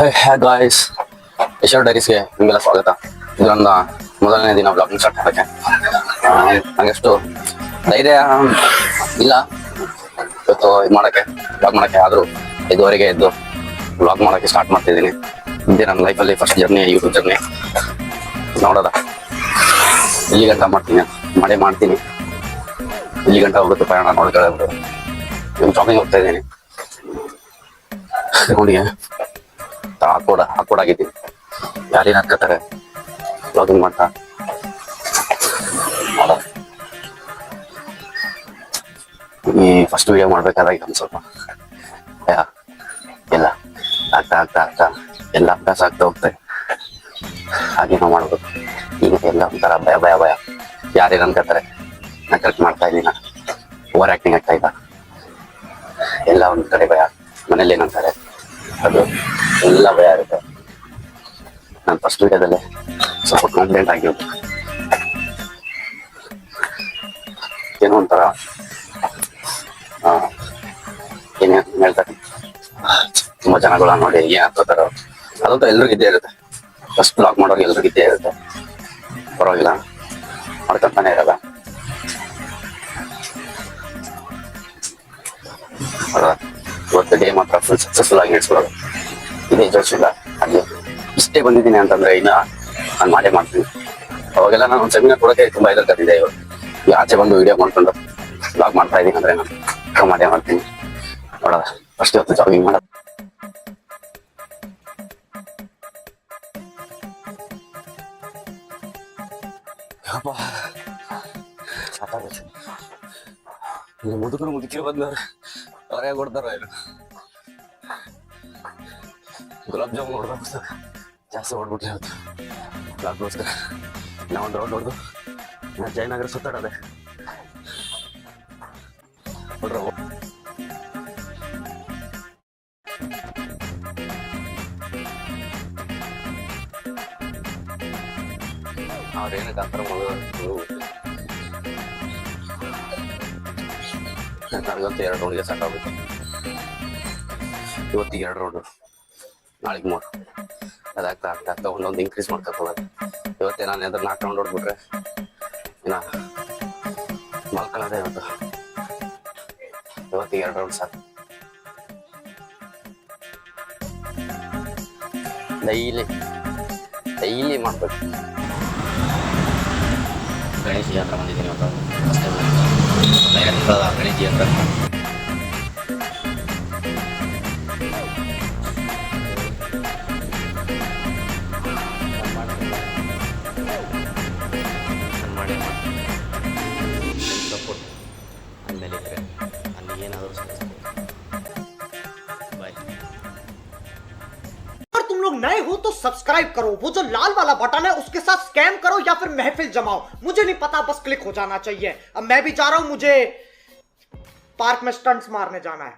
Hey guys, ಯಶೋರ್ ಡೈರೀಸ್ಗೆ ನಿಮಗೆಲ್ಲ ಸ್ವಾಗತ. ಇದು ನನ್ನ ಮೊದಲನೇ ದಿನ ಬ್ಲಾಗಿಂಗ್ ಸ್ಟಾರ್ಟ್ ಮಾಡೋಕ್ಕೆ. ನನಗೆಷ್ಟು ಧೈರ್ಯ ಇಲ್ಲ ಇವತ್ತು ಇದು ಮಾಡೋಕ್ಕೆ, ಬ್ಲಾಗ್ ಮಾಡೋಕ್ಕೆ. ಆದರೂ 5:30ಗೆ ಎದ್ದು ಬ್ಲಾಗ್ ಮಾಡೋಕ್ಕೆ ಸ್ಟಾರ್ಟ್ ಮಾಡ್ತಿದ್ದೀನಿ. ಇದೇ ನನ್ನ ಲೈಫಲ್ಲಿ ಫಸ್ಟ್ ಜರ್ನಿ, ಯೂಟ್ಯೂಬ್ ಜರ್ನಿ. ನೋಡೋದ ಇಲ್ಲಿ ಗಂಟ ಮಾಡ್ತೀನಿ. ಇಲ್ಲಿ ಗಂಟ ಹೋಗುತ್ತೆ ಪ್ರಯಾಣ ನೋಡ್ಕೊಳ್ಳೋದು. ನಾನು ಶಾಪಿಂಗ್ ಹೋಗ್ತಾ ಇದ್ದೀನಿ. ನೋಡಿ ಹಾಕೋಡಾಗಿದ್ದೀನಿ. ಯಾರೇನು ಹಾಕತ್ತಾರೆ ಬ್ಲಾಗಿಂಗ್ ಮಾಡ್ತಾ. ಈ ಫಸ್ಟ್ ವಿಡಿಯೋ ಮಾಡ್ಬೇಕಾದಾಗ ಒಂದು ಸ್ವಲ್ಪ ಎಲ್ಲ ಆಗ್ತಾ ಎಲ್ಲ ಅಭ್ಯಾಸ ಆಗ್ತಾ ಹೋಗ್ತದೆ. ಹಾಗೆ ನಾವು ಮಾಡ್ಬೋದು. ಈಗ ಎಲ್ಲ ಒಂಥರ ಭಯ ಯಾರೇನು ಅನ್ಕೋತಾರೆ, ನಾನು ಕರೆಕ್ಟ್ ಮಾಡ್ತಾ ಇದ್ದೀನಿ, ಓವರ್ ಆ್ಯಕ್ಟಿಂಗ್ ಆಗ್ತಾ ಇಲ್ಲ, ಎಲ್ಲ ಒಂದು ಕಡೆ ಭಯ. ಮನೇಲಿ ಏನಂತಾರೆ ಅದು ಎಲ್ಲ ಭಯ ಇರುತ್ತೆ. ನಾನು ಫಸ್ಟ್ ವಿಡಿಯೋದಲ್ಲೇ ಸ್ವಲ್ಪ ಕಾನ್ಫಿಡೆಂಟ್ ಆಗಿರೋದು, ಏನೋ ಒಂಥರ ಏನೇನು ಹೇಳ್ತಾರೆ, ತುಂಬ ಜನಗಳ ನೋಡಿ ಏನ್ ಹಾಕೋತಾರೋ ಅದಂತೂ ಎಲ್ರಿಗೂ ಇದ್ದೇ ಇರುತ್ತೆ. ಫಸ್ಟ್ ಬ್ಲಾಗ್ ಮಾಡೋರಿಗೆ ಎಲ್ರಿಗೂ ಇದ್ದೇ ಇರುತ್ತೆ. ಪರವಾಗಿಲ್ಲ, ಮಾಡ್ಕೊಂತಾನೆ ಇರಲ್ಲ. ಇವತ್ತು ಡೇ ಮಾತ್ರ ಫುಲ್ ಸಕ್ಸಸ್ಫುಲ್ ಆಗಿ ನಡೆಸ್ಕೊಳ್ಳೋದು. ಇದೇ ಜೋಶಿಲ್ಲ. ಹಾಗೆ ಇಷ್ಟೇ ಬಂದಿದ್ದೀನಿ ಅಂತಂದ್ರೆ ಇನ್ನು ನಾನು ಮಾಡ್ತೀನಿ. ಅವಾಗೆಲ್ಲ ನಾನು ಒಂದು ಸೆಮಿನಾರ್ ಕೊಡೋಕೆ ತುಂಬ ಹೆದರ್ಕತ್ತಿದ್ದೆ. ಈಗ ಆಚೆ ಬಂದು ವಿಡಿಯೋ ಮಾಡ್ಕೊಂಡು ಬ್ಲಾಗ್ ಮಾಡ್ತಾ ಇದ್ದೀನಿ ಅಂದ್ರೆ ನಾನು ಮಾಡ್ತೀನಿ. ನೋಡೋಣ ಫಸ್ಟ್ ಇವತ್ತು ಜಾಗಿಂಗ್ ಮಾಡೋದು. ಸಾಕಾಗುತ್ತೆ. ಮುದುಕರು ಬಂದವ್ರು ಅವರೇ ಕೊಡ್ತಾರ. ಗುಲಾಬ್ ಜಾಮೂನ್ ಹೊಡೆದ ಜಾಸ್ತಿ ಹೊಡ್ಬಿಟ್ರೆ ಇವತ್ತು ಬ್ಲಾಗ್ಗೋಸ್ಕರ. ನಾವು ಒಂದು ರೌಂಡ್ ಹೊಡೆದು ಜಯನಗರ ಸುತ್ತಾಡೋದೆ ಹೊಡ್ರ. ಅವ್ರೇನಕ್ಕೆ ಆ ಥರ ನನಗಂತೂ 2 ರೌಂಡ್ಗೆ ಸಾಕಾಗುತ್ತೆ. ಇವತ್ತಿಗೆ 2 ರೌಂಡು, ನಾಳೆಗೆ 3. ಅದಾಗ್ತಾ ಒಂದೊಂದು ಇನ್ಕ್ರೀಸ್ ಮಾಡ್ಕೊಳ್ಬೋದು. ಇವತ್ತೇ ನಾನು ಅದ್ರ 4 ರೌಂಡ್ ಹೊಡ್ಬಿಟ್ರೆ ಇನ್ನು ಮಲ್ಕೊಳ್ಳೋದೇ ಇವತ್ತಿಗೆ 2 ರೌಂಡ್ ಸಾಕು. ಡೈಲಿ ಮಾಡ್ಬೇಕು. ಗಣೇಶ ಜಾತ್ರೆ ಬಂದಿದ್ದೀನಿ ಇವತ್ತು. ಗಣೇಶ ಜಾತ್ರೆ ಸಪೋರ್ಟ್ ಅಂದಮೇಲೆ ಇದ್ರೆ ಅಲ್ಲಿ ಏನಾದರೂ ಬಾಯ್. अगर तुम लोग नए हो तो सब्सक्राइब करो, वो जो लाल वाला बटन है उसके साथ स्कैम करो या फिर महफिल जमाओ, मुझे नहीं पता, बस क्लिक हो जाना चाहिए. अब मैं भी जा रहा हूं, मुझे पार्क में स्टंट्स मारने जाना है.